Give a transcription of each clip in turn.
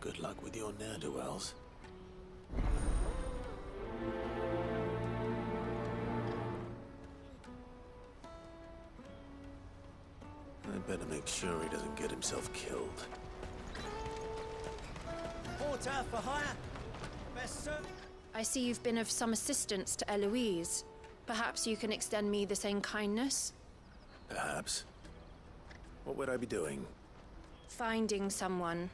Good luck with your ne'er-do-wells. I'd better make sure he doesn't get himself killed. Porter for hire. Best sir. I see you've been of some assistance to Eloise. Perhaps you can extend me the same kindness? Perhaps. What would I be doing? Finding someone.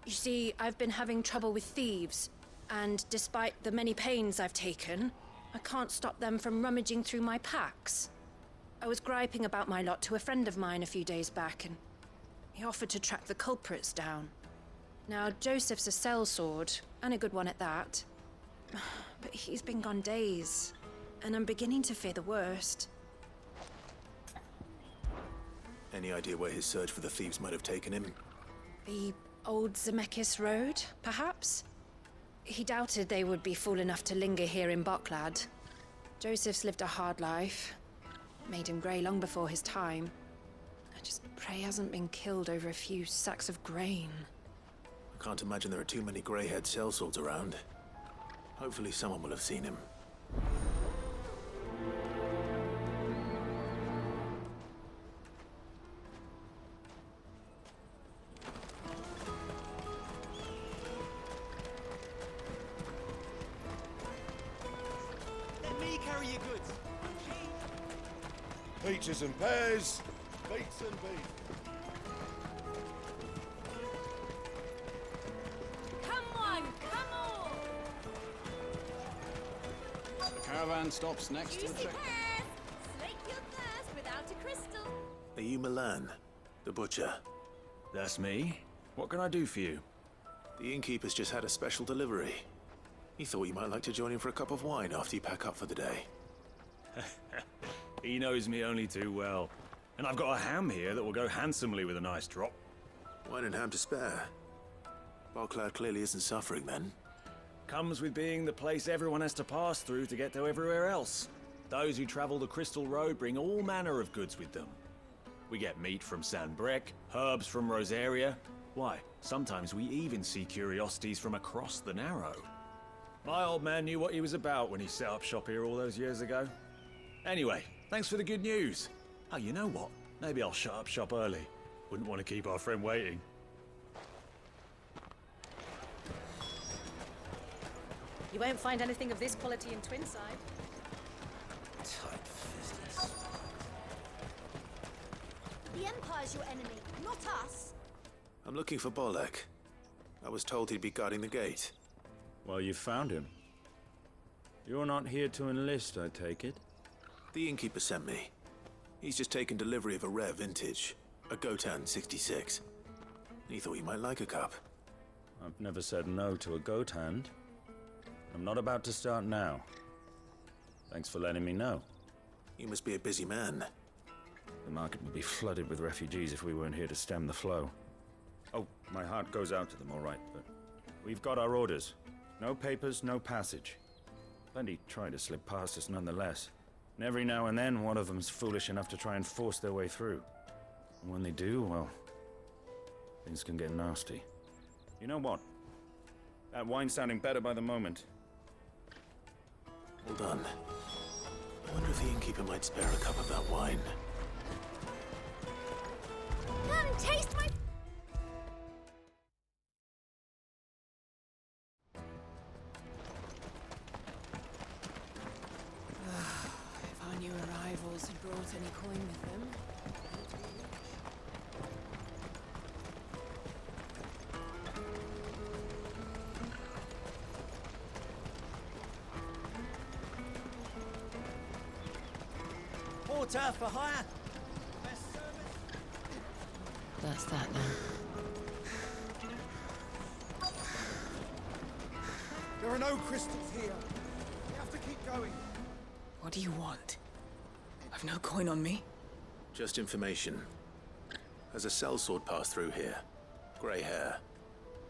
You see, I've been having trouble with thieves, and despite the many pains I've taken, I can't stop them from rummaging through my packs. I was griping about my lot to a friend of mine a few days back, and he offered to track the culprits down. Now, Joseph's a sellsword, and a good one at that. But he's been gone days, and I'm beginning to fear the worst. Any idea where his search for the thieves might have taken him? The old Zemeckis Road, perhaps? He doubted they would be fool enough to linger here in Boklad. Joseph's lived a hard life. Made him grey long before his time. I just pray he hasn't been killed over a few sacks of grain. I can't imagine there are too many grey-haired sellswords around. Hopefully someone will have seen him. Let me carry your goods. Peaches and pears, beets and beef. Come on, come on! The caravan stops next to Juicy the check. pears! Slake your thirst without a crystal. Are you Milan, the butcher? That's me. What can I do for you? The innkeeper's just had a special delivery. He thought you might like to join him for a cup of wine after you pack up for the day. He knows me only too well. And I've got a ham here that will go handsomely with a nice drop. Wine and ham to spare. Boklad clearly isn't suffering then. Comes with being the place everyone has to pass through to get to everywhere else. Those who travel the Crystal Road bring all manner of goods with them. We get meat from Sanbrec, herbs from Rosaria. Why, sometimes we even see curiosities from across the Narrow. My old man knew what he was about when he set up shop here all those years ago. Anyway, thanks for the good news. Oh, you know what? Maybe I'll shut up shop early. Wouldn't want to keep our friend waiting. You won't find anything of this quality in Twinside. Tight-fisted. The Empire's your enemy, not us. I'm looking for Bolek. I was told he'd be guarding the gate. Well, you found him. You're not here to enlist, I take it? The innkeeper sent me. He's just taken delivery of a rare vintage, a Gotan 66. He thought you might like a cup. I've never said no to a goat hand. I'm not about to start now. Thanks for letting me know. You must be a busy man. The market would be flooded with refugees if we weren't here to stem the flow. Oh, my heart goes out to them, all right, but we've got our orders. No papers, no passage. Plenty try to slip past us nonetheless. And every now and then, one of them's foolish enough to try and force their way through. And when they do, well, things can get nasty. You know what? That wine's sounding better by the moment. Hold on. I wonder if the innkeeper might spare a cup of that wine. Come, taste my... If our new arrivals had brought any coin with them. Porter for hire. Best service. That's that then. There are no crystals here. We have to keep going. What do you want? I've no coin on me. Just information. Has a sellsword passed through here? Grey hair.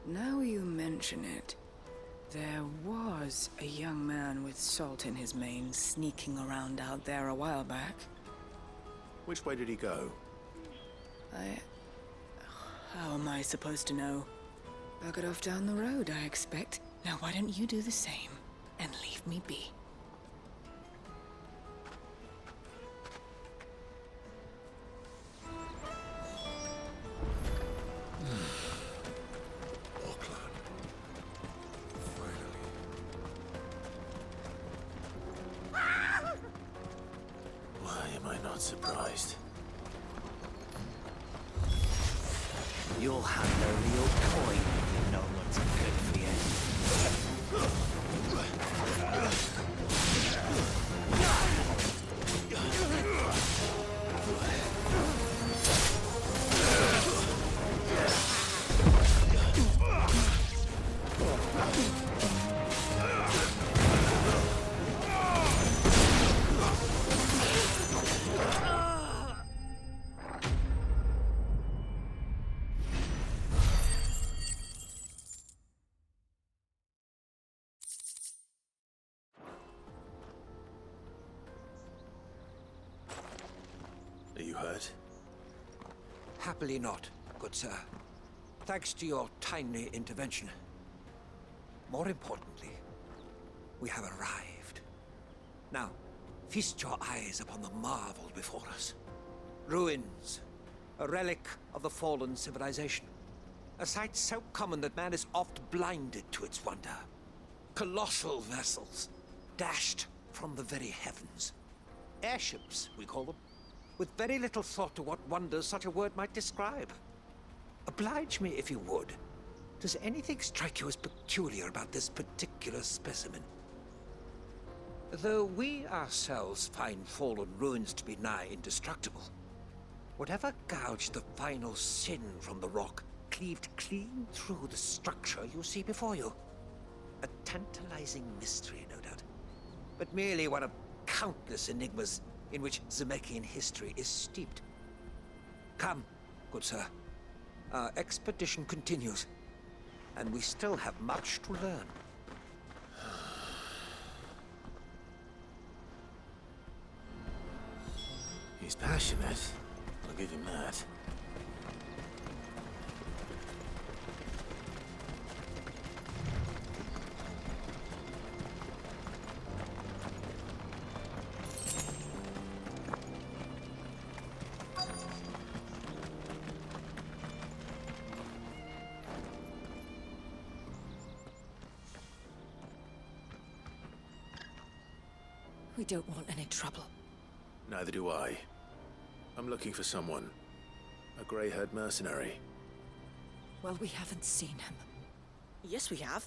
Now you mention it, there was a young man with salt in his mane sneaking around out there a while back. Which way did he go? How am I supposed to know? Buggered off down the road, I expect. Now why don't you do the same and leave me be? Why am I not surprised? You'll have no real coin if you know what's good for you. Are you hurt? Happily not, good sir. Thanks to your timely intervention. More importantly, we have arrived. Now, feast your eyes upon the marvel before us. Ruins, a relic of the fallen civilization. A sight so common that man is oft blinded to its wonder. Colossal vessels, dashed from the very heavens. Airships, we call them, with very little thought to what wonders such a word might describe. Oblige me if you would. Does anything strike you as peculiar about this particular specimen? Though we ourselves find fallen ruins to be nigh indestructible, whatever gouged the final sin from the rock cleaved clean through the structure you see before you. A tantalizing mystery, no doubt, but merely one of countless enigmas in which Zemeckis history is steeped. Come, good sir. Our expedition continues, and we still have much to learn. He's passionate. I'll give him that. We don't want any trouble. Neither do I. I'm looking for someone. A grey-haired mercenary. Well, we haven't seen him. Yes, we have.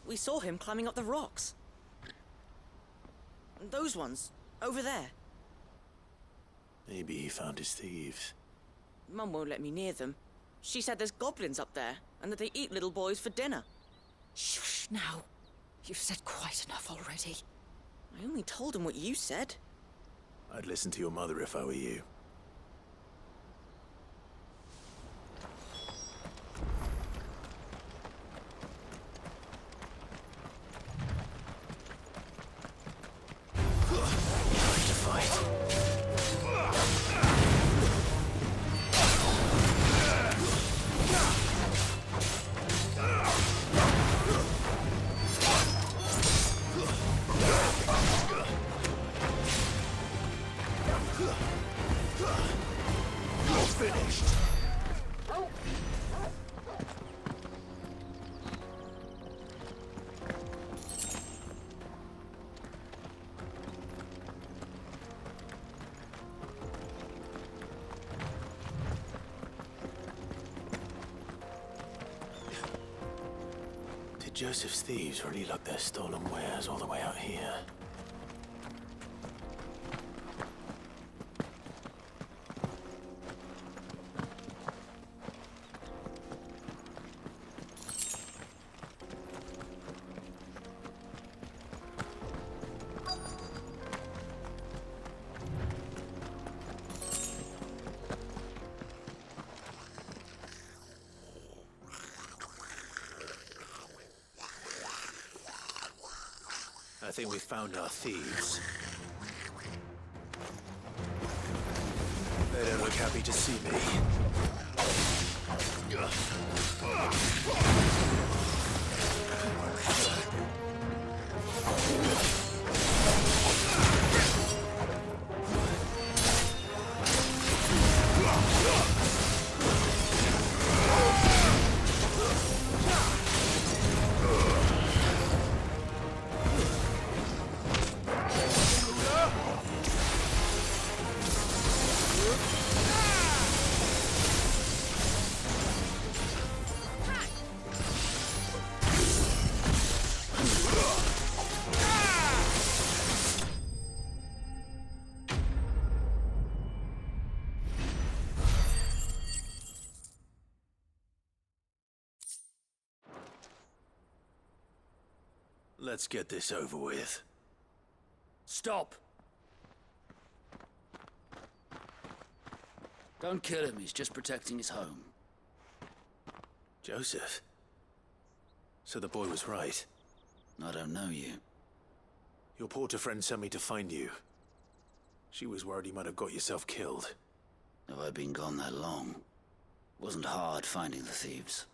We saw him climbing up the rocks. Those ones, over there. Maybe he found his thieves. Mum won't let me near them. She said there's goblins up there, and that they eat little boys for dinner. Shush now. You've said quite enough already. I only told him what you said. I'd listen to your mother if I were you. Trying to fight. Finished. Did Joseph's thieves really lug their stolen wares all the way out here? I think we've found our thieves. They don't look happy to see me. Let's get this over with. Stop! Don't kill him, he's just protecting his home. Joseph? So the boy was right. I don't know you. Your porter friend sent me to find you. She was worried you might have got yourself killed. Have I been gone that long? It wasn't hard finding the thieves.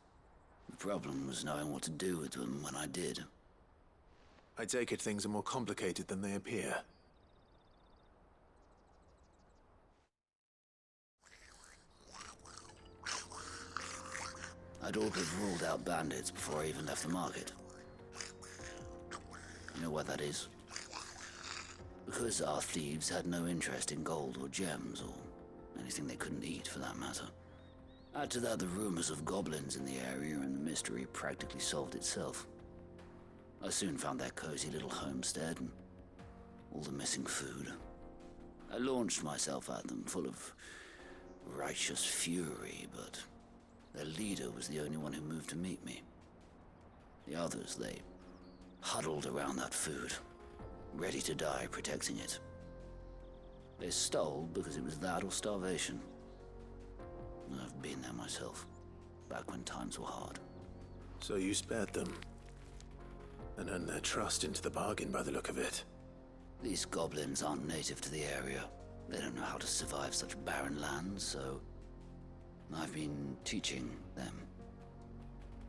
The problem was knowing what to do with them when I did. I take it things are more complicated than they appear. I'd all but ruled out bandits before I even left the market. You know why that is? Because our thieves had no interest in gold or gems, or anything they couldn't eat for that matter. Add to that the rumors of goblins in the area, and the mystery practically solved itself. I soon found their cozy little homestead and all the missing food. I launched myself at them, full of righteous fury, but their leader was the only one who moved to meet me. The others, they huddled around that food, ready to die protecting it. They stole because it was that or starvation. I've been there myself, back when times were hard. So you spared them, and earned their trust into the bargain by the look of it. These goblins aren't native to the area. They don't know how to survive such barren lands, so I've been teaching them.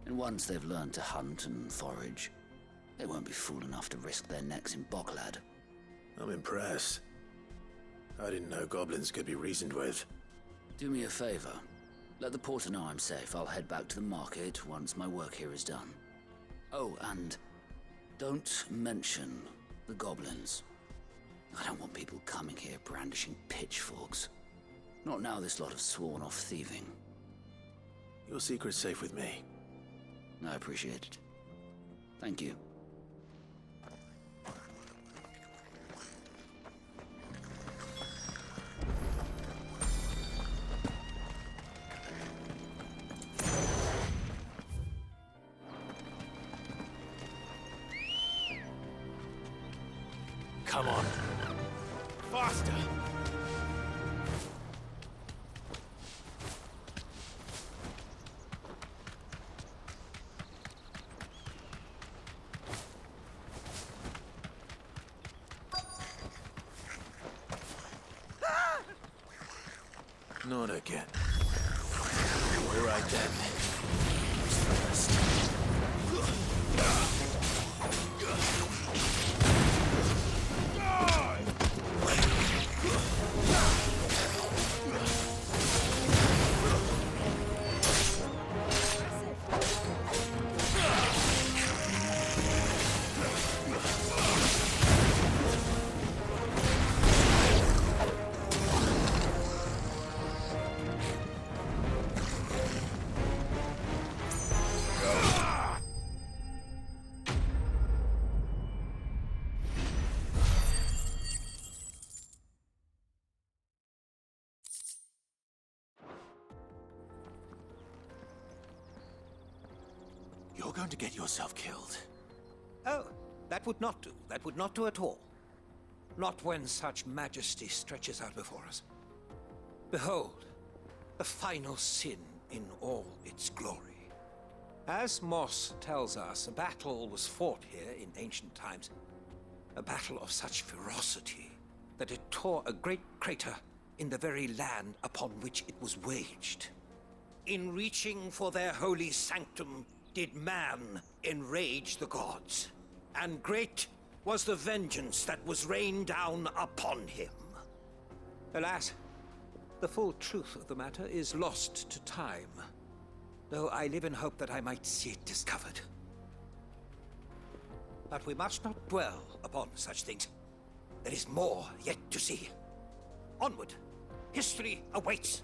And once they've learned to hunt and forage, they won't be fool enough to risk their necks in Bocklad. I'm impressed. I didn't know goblins could be reasoned with. Do me a favor. Let the porter know I'm safe. I'll head back to the market once my work here is done. Oh, and don't mention the goblins. I don't want people coming here brandishing pitchforks. Not now this lot have sworn off thieving. Your secret's safe with me. I appreciate it. Thank you. Come on. Faster! Not again. All right then. Who's first? You're going to get yourself killed. Oh, that would not do. That would not do at all. Not when such majesty stretches out before us. Behold, the final sin in all its glory. As Moss tells us, a battle was fought here in ancient times. A battle of such ferocity that it tore a great crater in the very land upon which it was waged. In reaching for their holy sanctum, did man enrage the gods, and great was the vengeance that was rained down upon him. Alas, the full truth of the matter is lost to time, though I live in hope that I might see it discovered. But we must not dwell upon such things. There is more yet to see. Onward! History awaits!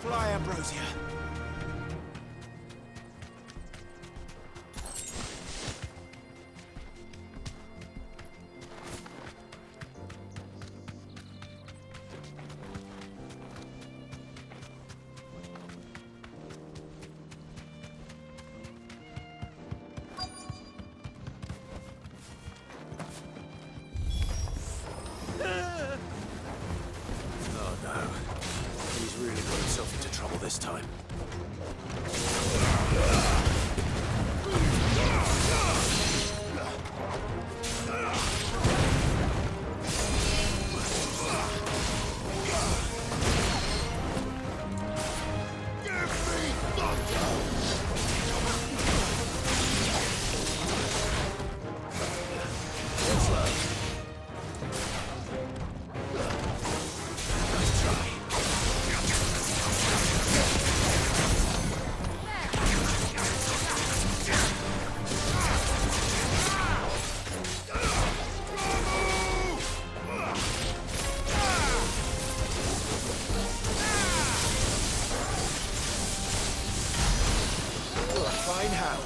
Fly, Ambrosia. this time. Fine hound.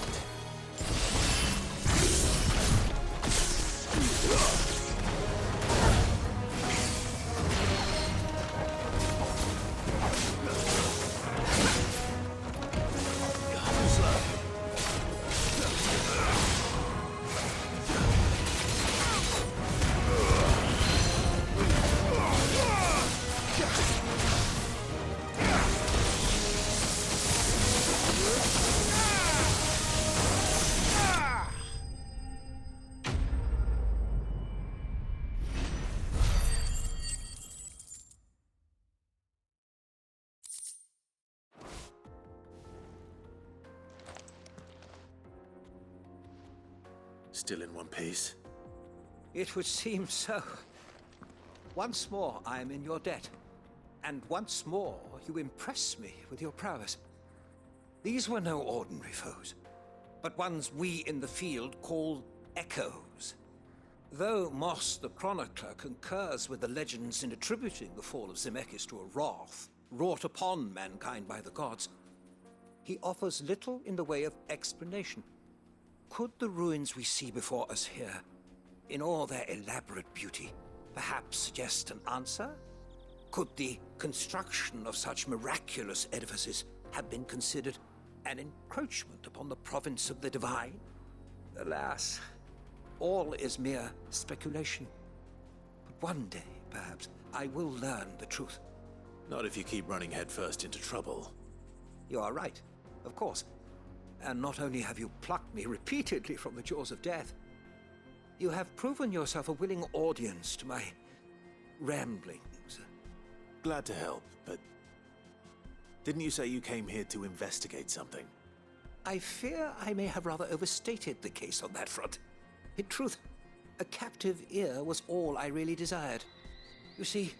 Still in one piece. It would seem so. Once more, I am in your debt. And once more, you impress me with your prowess. These were no ordinary foes, but ones we in the field call echoes. Though Moss the Chronicler concurs with the legends in attributing the fall of Zemeckis to a wrath wrought upon mankind by the gods, he offers little in the way of explanation. Could the ruins we see before us here, in all their elaborate beauty, perhaps suggest an answer? Could the construction of such miraculous edifices have been considered an encroachment upon the province of the divine? Alas, all is mere speculation. But one day, perhaps, I will learn the truth. Not if you keep running headfirst into trouble. You are right, of course. And not only have you plucked me repeatedly from the jaws of death, you have proven yourself a willing audience to my ramblings. Glad to help, but didn't you say you came here to investigate something? I fear I may have rather overstated the case on that front. In truth, a captive ear was all I really desired. You see,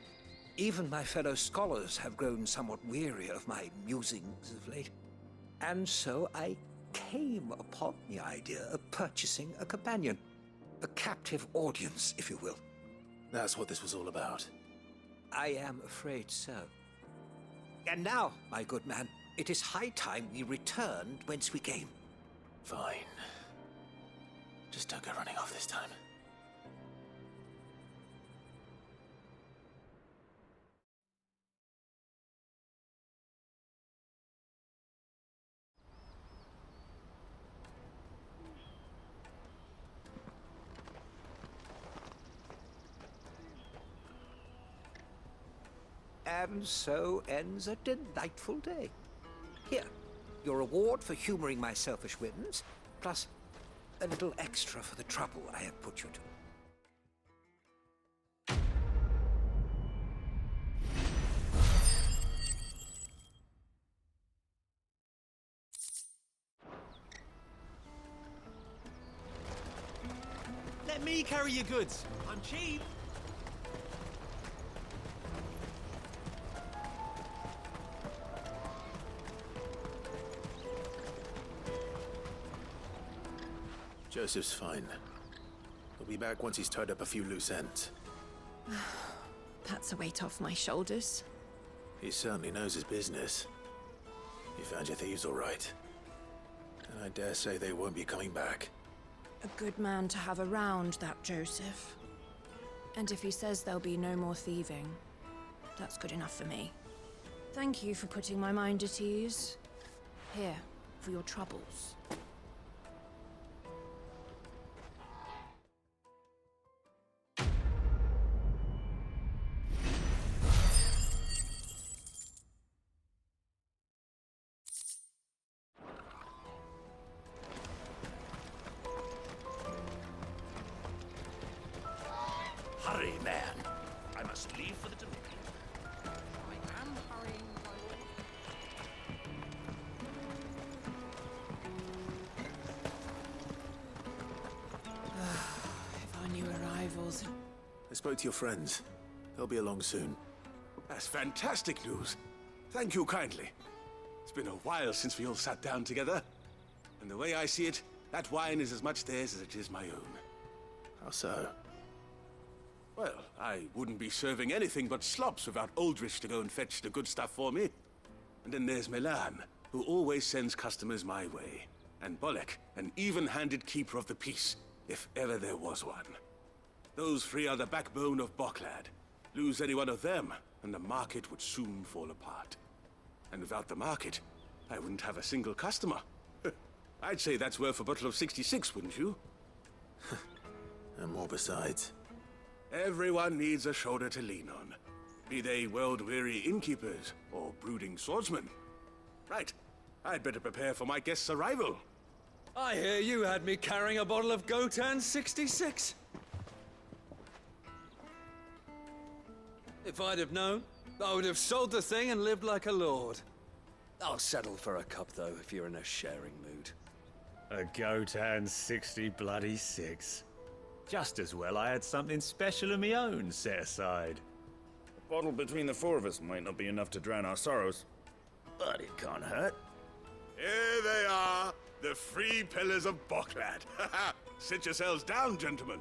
even my fellow scholars have grown somewhat weary of my musings of late. And so I came upon the idea of purchasing a companion. A captive audience, if you will. That's what this was all about. I am afraid so. And now, my good man, it is high time we returned whence we came. Fine. Just don't go running off this time. And so ends a delightful day. Here, your reward for humoring my selfish whims, plus a little extra for the trouble I have put you to. Let me carry your goods. I'm cheap. Joseph's fine. He'll be back once he's tied up a few loose ends. That's a weight off my shoulders. He certainly knows his business. You found your thieves all right. And I dare say they won't be coming back. A good man to have around, that Joseph. And if he says there'll be no more thieving, that's good enough for me. Thank you for putting my mind at ease. Here, for your troubles. spoke to your friends. They'll be along soon. That's fantastic news. Thank you kindly. It's been a while since we all sat down together. And the way I see it, that wine is as much theirs as it is my own. How so? Well, I wouldn't be serving anything but slops without Aldrich to go and fetch the good stuff for me. And then there's Milan, who always sends customers my way. And Bolek, an even-handed keeper of the peace, if ever there was one. Those three are the backbone of Boklad. Lose any one of them, and the market would soon fall apart. And without the market, I wouldn't have a single customer. I'd say that's worth a bottle of 66, wouldn't you? And more besides. Everyone needs a shoulder to lean on. Be they world-weary innkeepers or brooding swordsmen. Right. I'd better prepare for my guest's arrival. I hear you had me carrying a bottle of Gotan 66. If I'd have known, I would have sold the thing and lived like a lord. I'll settle for a cup, though, if you're in a sharing mood. A Gotan 60 Just as well I had something special of my own set aside. A bottle between the four of us might not be enough to drown our sorrows, but it can't hurt. Here they are, the three pillars of Boklad. Sit yourselves down, gentlemen.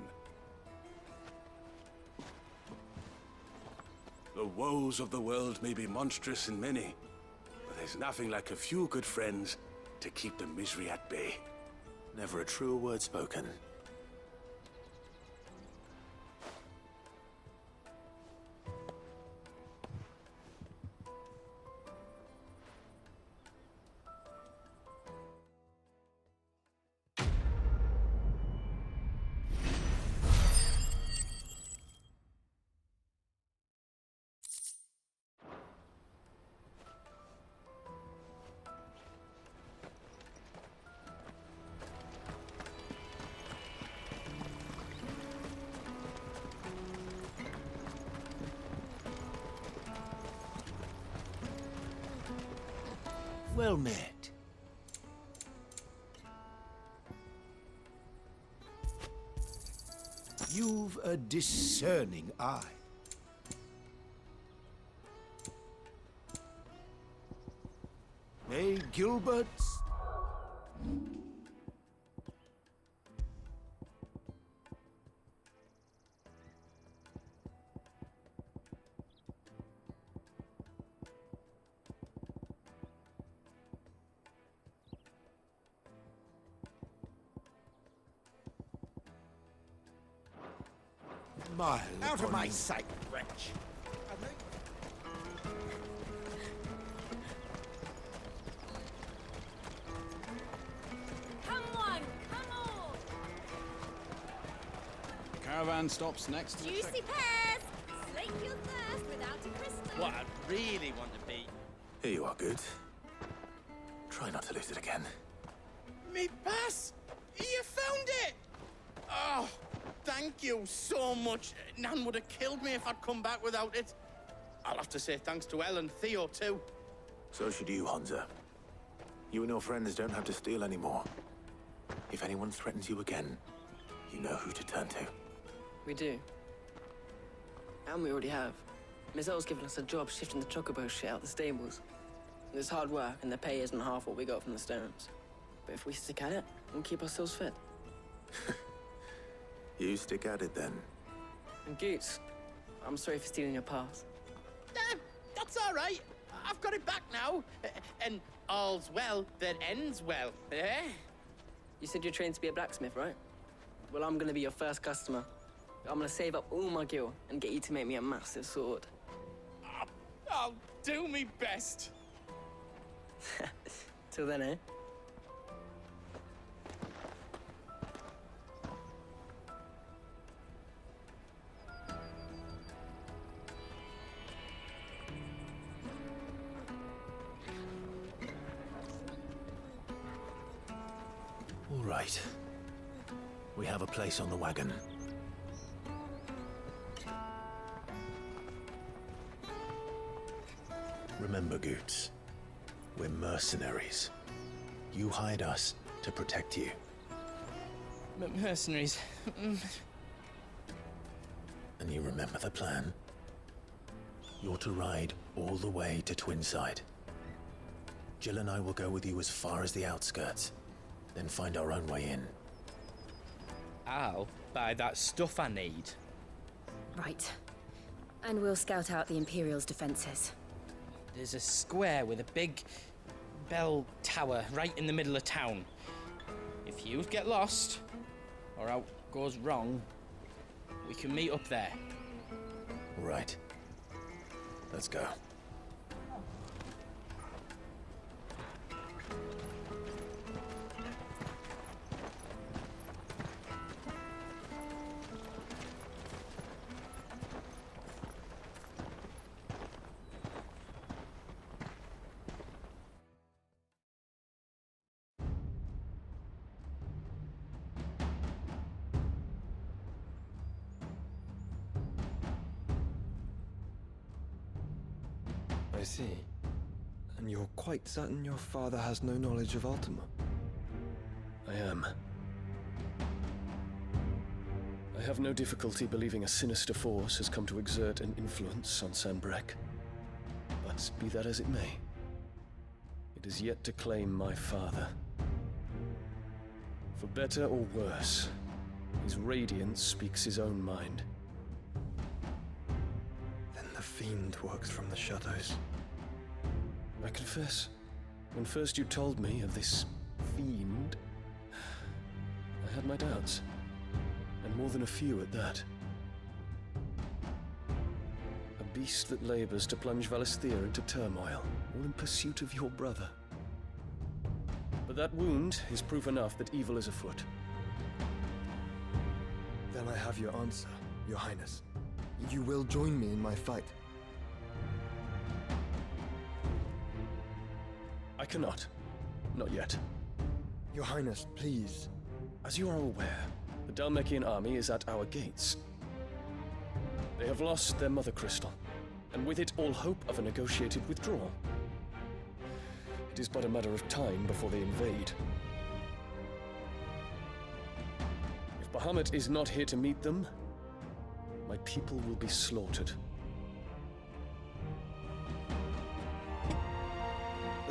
The woes of the world may be monstrous and many, but there's nothing like a few good friends to keep the misery at bay. Never a truer word spoken. Well met. You've a discerning eye. May Gilbert's... Out of my sight, wretch! Come on, come on! Caravan stops next. Juicy pears! Slake your thirst without a crystal. What I really want to be. Here you are, good. Try not to lose it again. Me pass! You found it! Oh, thank you so much. Nan would have killed me if I'd come back without it. I'll have to say thanks to Elle and Theo, too. So should you, Honza. You and your friends don't have to steal anymore. If anyone threatens you again, you know who to turn to. We do. And we already have. Miss L's given us a job shifting the chocobo shit out the stables. It's hard work, and the pay isn't half what we got from the stones. But if we stick at it, we'll keep ourselves fit. You stick at it, then. And Goots, I'm sorry for stealing your pass. That's all right. I've got it back now. And all's well that ends well, eh? You said you're trained to be a blacksmith, right? Well, I'm gonna be your first customer. I'm gonna save up all my gil and get you to make me a massive sword. I'll do me best. Till then, eh? All right. We have a place on the wagon. Remember, Goots, we're mercenaries. You hired us to protect you. Mercenaries. And And you remember the plan? You're to ride all the way to Twinside. Jill and I will go with you as far as the outskirts, then find our own way in. I'll buy that stuff I need. Right. And we'll scout out the Imperial's defenses. There's a square with a big bell tower right in the middle of town. If you get lost, or out goes wrong, we can meet up there. Right. Let's go. I see. And you're quite certain your father has no knowledge of Ultima? I am. I have no difficulty believing a sinister force has come to exert an influence on Sanbreque. But be that as it may, it is yet to claim my father. For better or worse, his radiance speaks his own mind. Then the fiend works from the shadows. I confess, when first you told me of this fiend, I had my doubts, and more than a few at that. A beast that labors to plunge Valisthea into turmoil, all in pursuit of your brother. But that wound is proof enough that evil is afoot. Then I have your answer, Your Highness. You will join me in my fight. I cannot. Not yet. Your Highness, please. As you are aware, the Dhalmekian army is at our gates. They have lost their mother crystal, and with it all hope of a negotiated withdrawal. It is but a matter of time before they invade. If Bahamut is not here to meet them, my people will be slaughtered.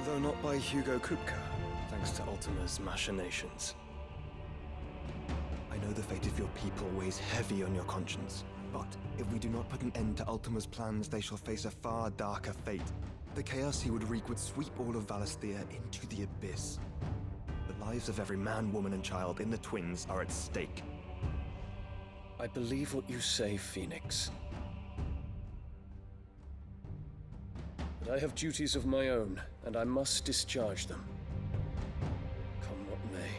Though not by Hugo Kupka, thanks to Ultima's machinations. I know the fate of your people weighs heavy on your conscience, but if we do not put an end to Ultima's plans, they shall face a far darker fate. The chaos he would wreak would sweep all of Valisthea into the abyss. The lives of every man, woman, and child in the Twins are at stake. I believe what you say, Phoenix. But I have duties of my own, and I must discharge them. Come what may.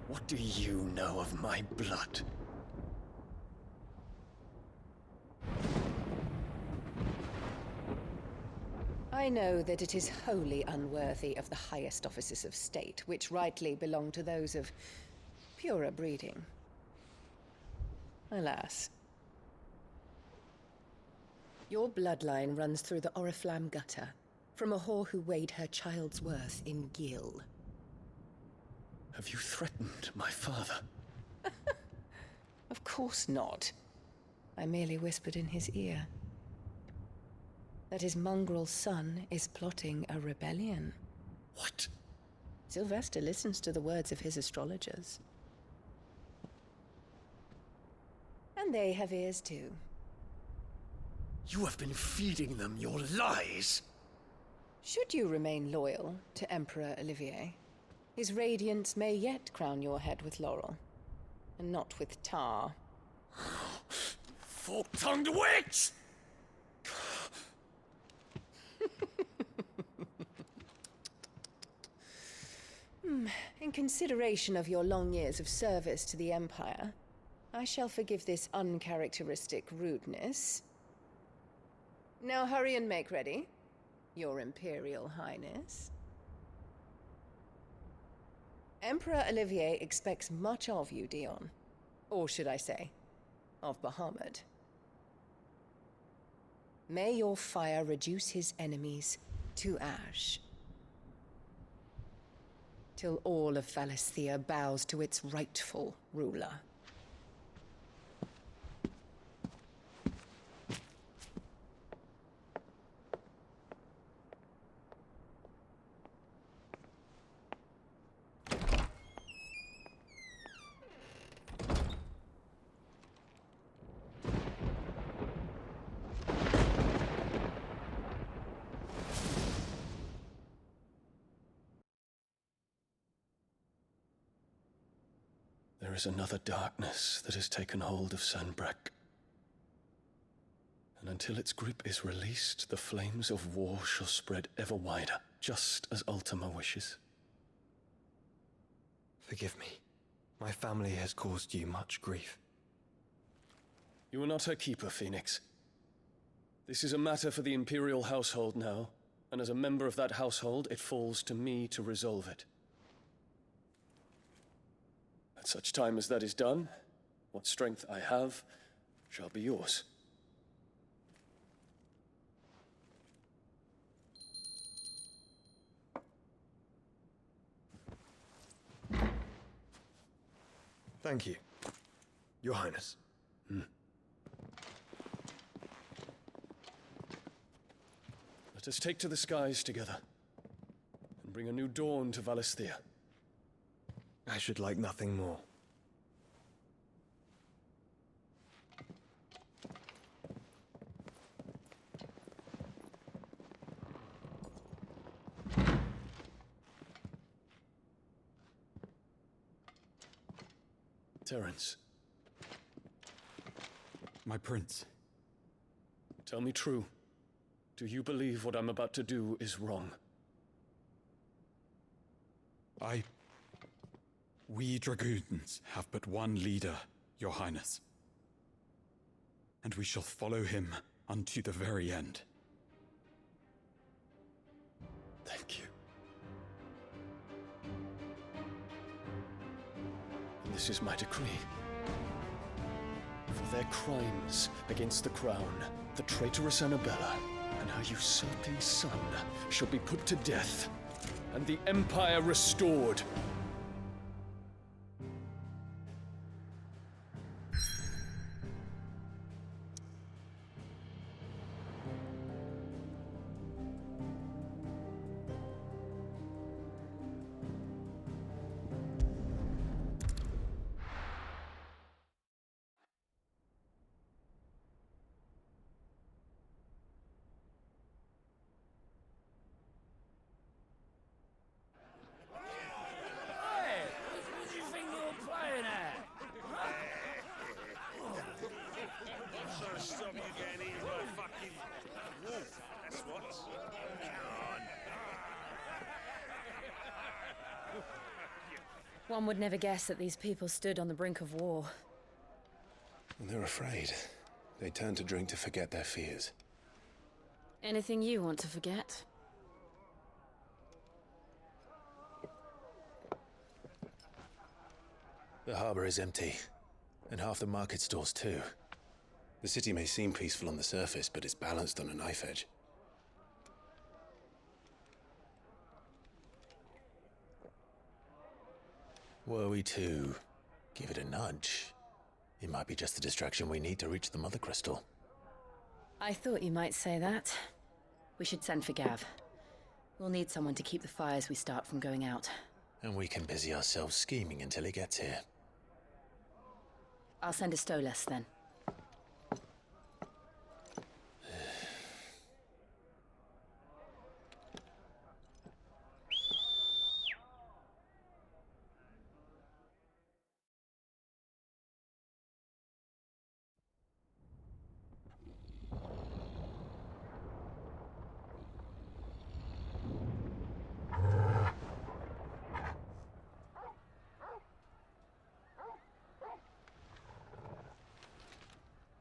What do you know of my blood? I know that it is wholly unworthy of the highest offices of state, which rightly belong to those of purer breeding. Alas. Your bloodline runs through the Oriflamme gutter, from a whore who weighed her child's worth in gil. Have you threatened my father? Of course not. I merely whispered in his ear that his mongrel son is plotting a rebellion. What? Sylvester listens to the words of his astrologers. And they have ears too. You have been feeding them your lies! Should you remain loyal to Emperor Olivier, his radiance may yet crown your head with laurel, and not with tar. Fork-tongued witch! In consideration of your long years of service to the Empire, I shall forgive this uncharacteristic rudeness. Now hurry and make ready, Your Imperial Highness. Emperor Olivier expects much of you, Dion. Or should I say, of Bahamut. May your fire reduce his enemies to ash, till all of Valisthea bows to its rightful ruler. There is another darkness that has taken hold of Sanbreque. And until its grip is released, the flames of war shall spread ever wider, just as Ultima wishes. Forgive me. My family has caused you much grief. You are not her keeper, Phoenix. This is a matter for the Imperial household now, and as a member of that household, it falls to me to resolve it. At such time as that is done, what strength I have shall be yours. Thank you, Your Highness. Let us take to the skies together, and bring a new dawn to Valisthea. I should like nothing more. Terence. My prince. Tell me true. Do you believe what I'm about to do is wrong? We dragoons have but one leader, Your Highness. And we shall follow him unto the very end. Thank you. And this is my decree. For their crimes against the crown, the traitorous Annabella and her usurping son shall be put to death, and the Empire restored. One would never guess that these people stood on the brink of war. They're afraid. They turn to drink to forget their fears. Anything you want to forget? The harbor is empty, and half the market stalls too. The city may seem peaceful on the surface, but it's balanced on a knife edge. Were we to give it a nudge, it might be just the distraction we need to reach the Mother Crystal. I thought you might say that. We should send for Gav. We'll need someone to keep the fires we start from going out. And we can busy ourselves scheming until he gets here. I'll send a Stolas then.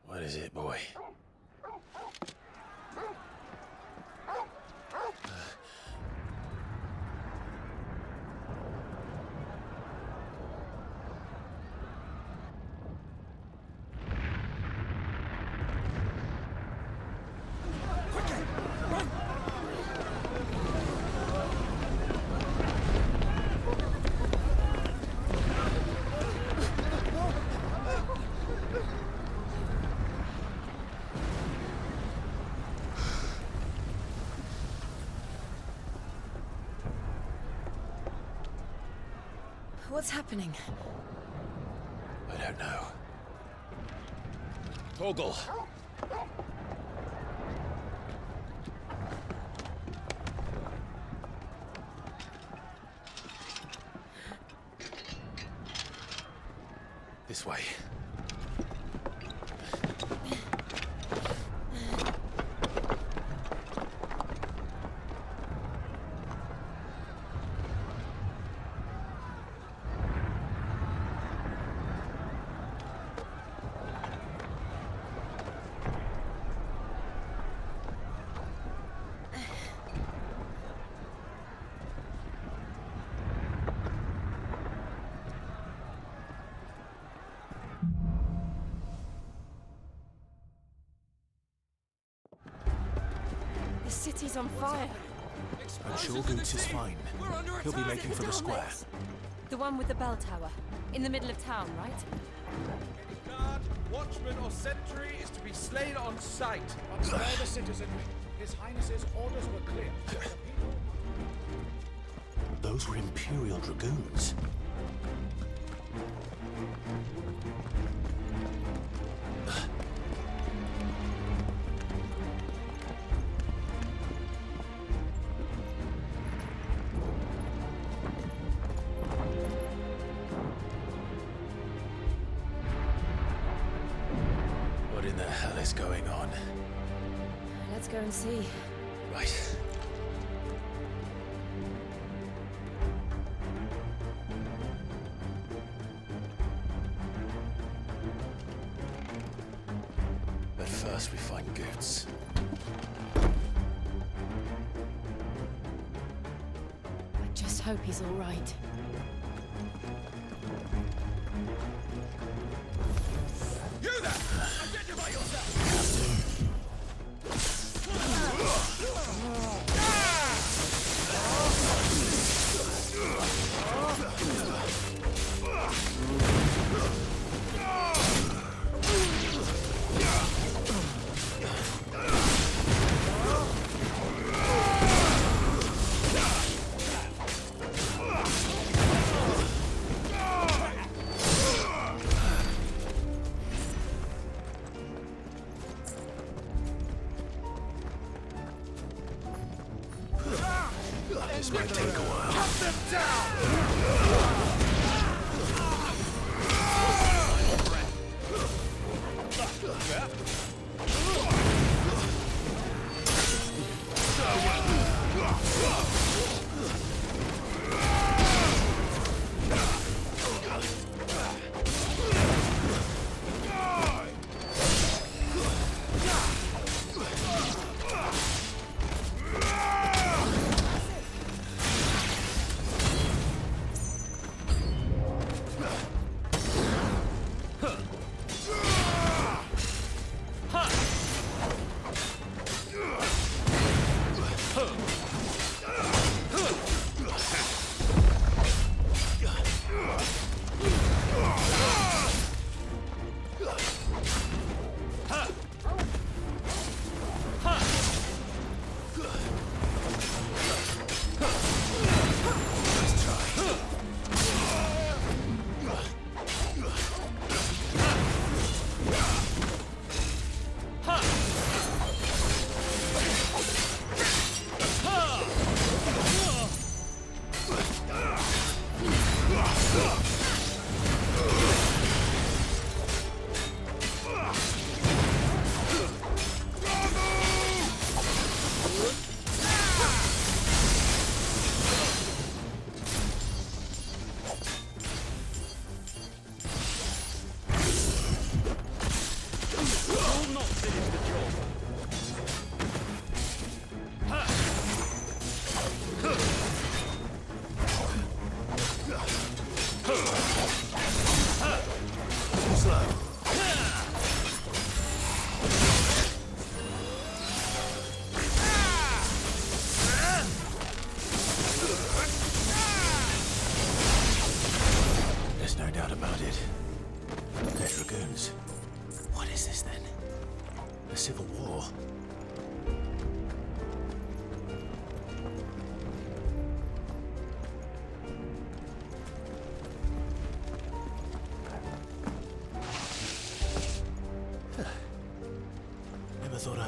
What is it, boy? What's happening? I don't know. Torgal! This way. The city's on fire. I'm sure Goots is fine. He'll be making for the square. The one with the bell tower. In the middle of town, right? Any guard, watchman, or sentry is to be slain on sight. But spare the citizenry. His Highness's orders were clear. The people... Those were Imperial Dragoons. What in the hell is going on? Let's go and see. Right. But first we find Goots. I just hope he's all right. You there! Identify yourself! This might take a while. Cut them down! There's no doubt about it. They're Dragoons. What is this then? A civil war?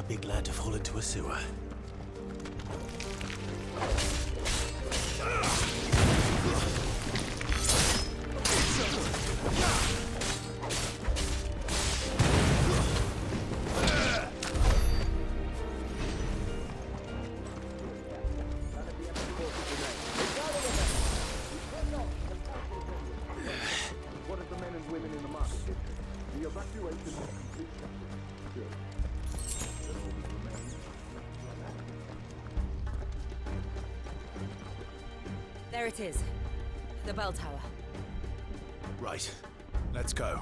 big lad to fall into a sewer. What of the men and women in the market district? The evacuation is complete. Good. Then all that remains. There it is. The bell tower. Right. Let's go.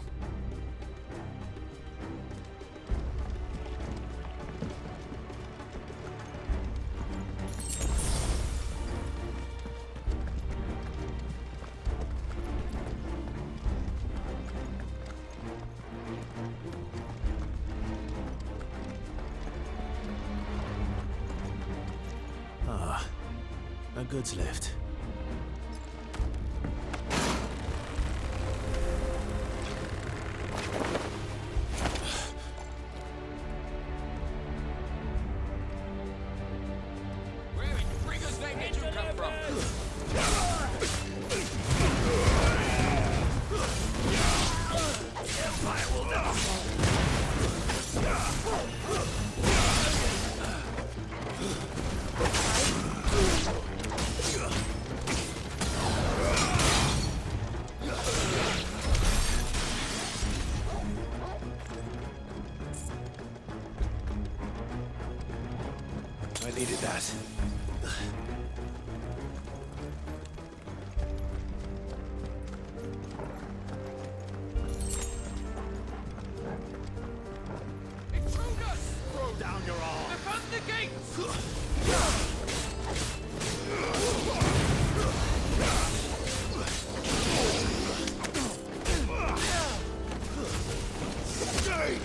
Ah, a goods lift. Where in Brigger's name did you come from? Empire will never I needed that. Intruders! Throw down your arms! Defend the gates! Stay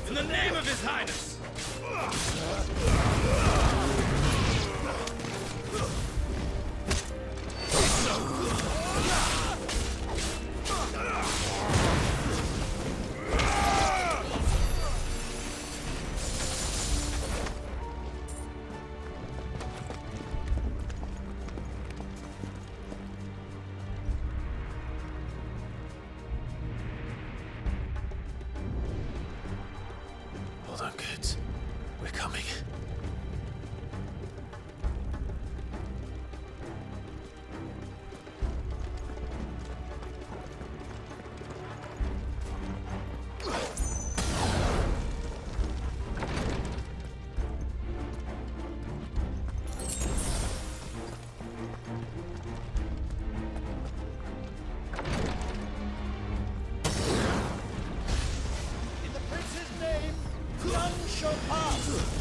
In the name of His Highness! Hold on, kids. We're coming. In the prince's name, none shall pass!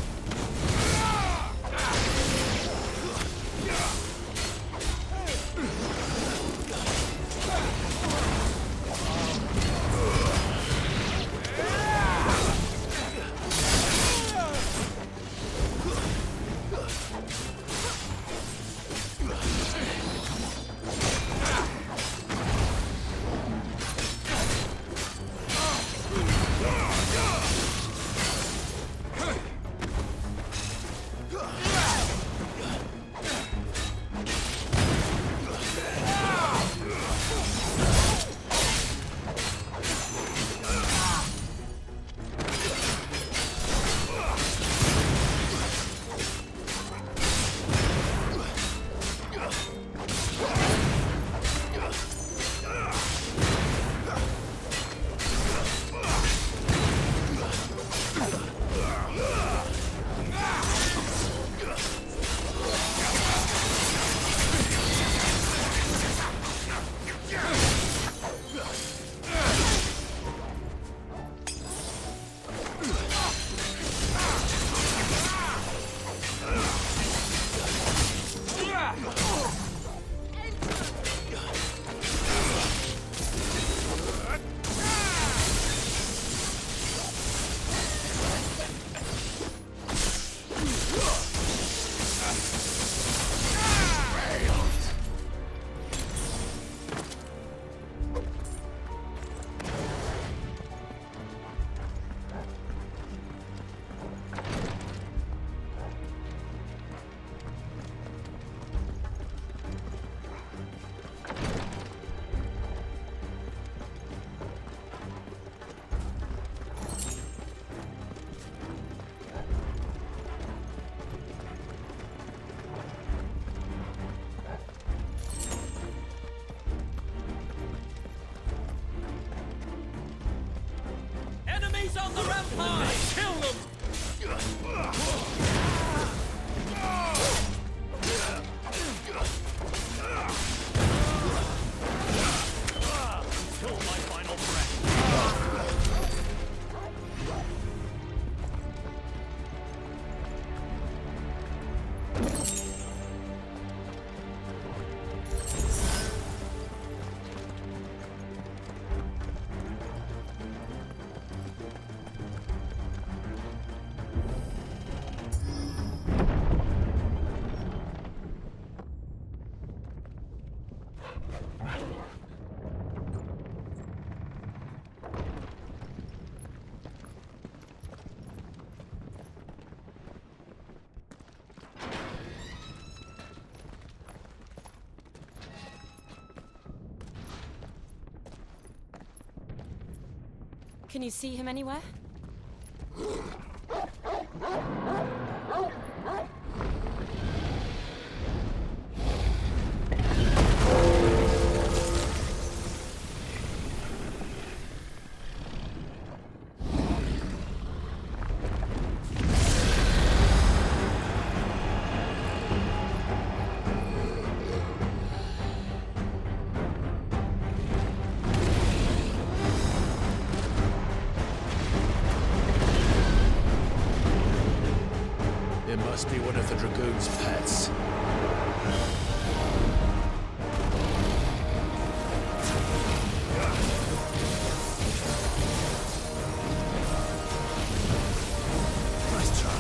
Enemies on the rampart! Kill them! Until my final breath. Can you see him anywhere? It must be one of the Dragoon's pets. Nice try.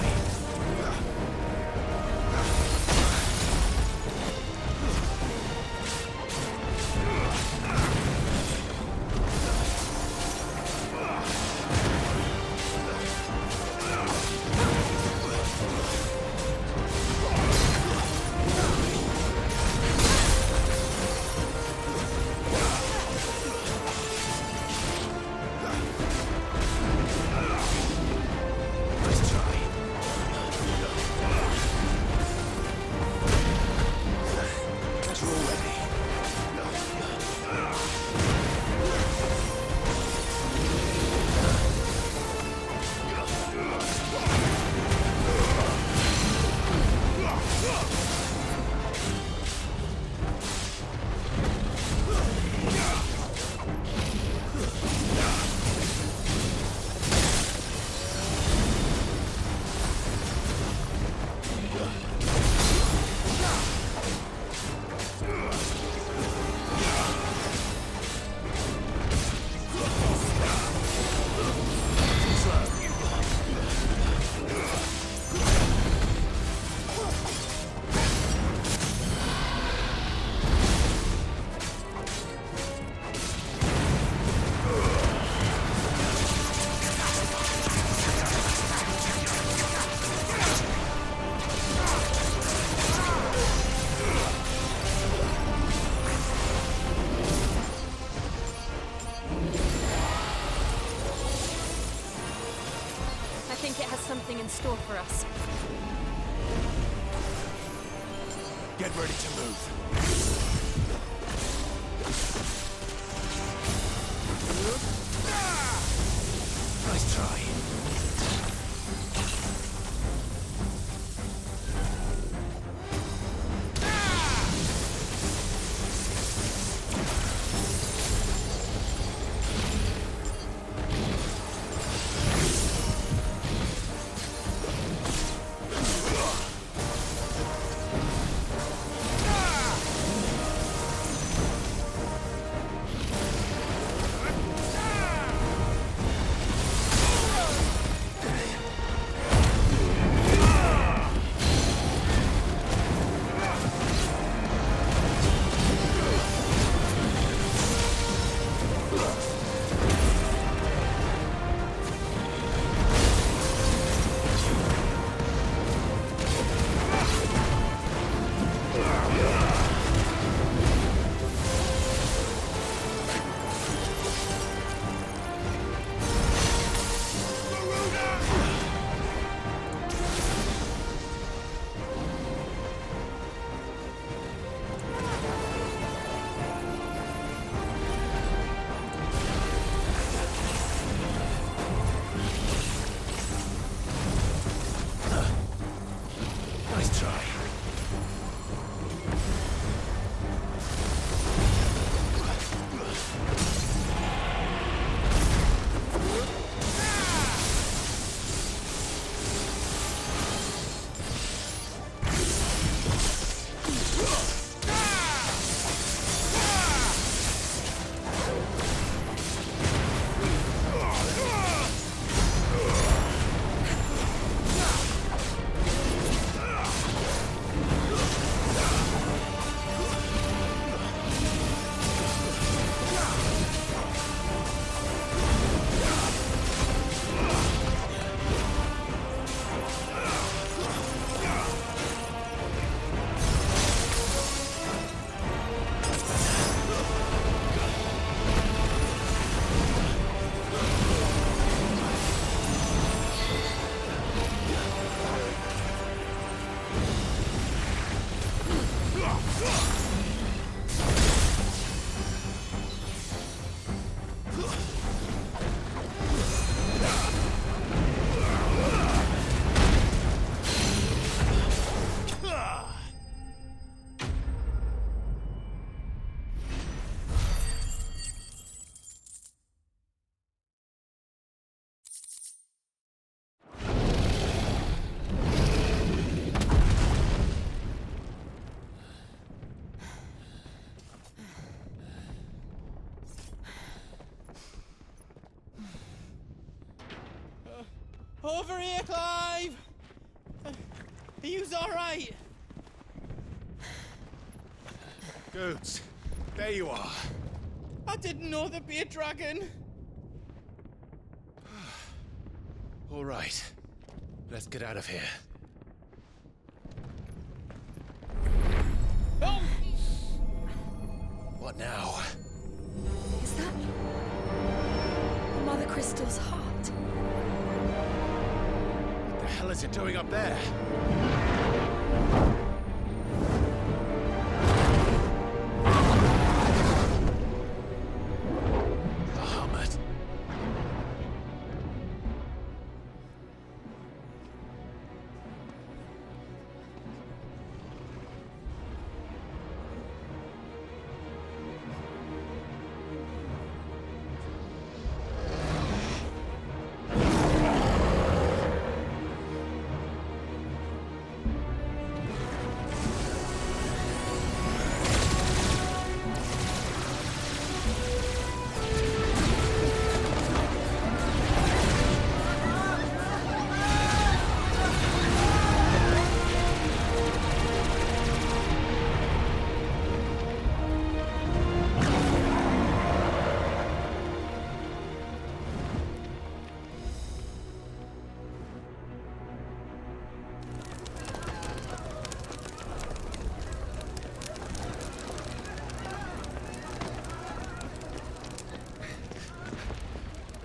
think it has something in store for us. Get ready to move. Nice try. Nice try. Over here, Clive! Are you alright? Goods, there you are. I didn't know there'd be a dragon. All right, let's get out of here. Oh! What now? Is that Mother Crystal's heart? What the hell is it doing up there? Bahamut.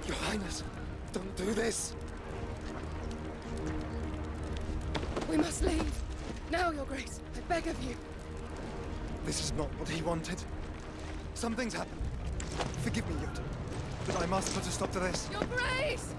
Your Highness, don't do this! We must leave. Now, Your Grace. I beg of you. This is not what he wanted. Something's happened. Forgive me, Yota, but I must put a stop to this. Your Grace!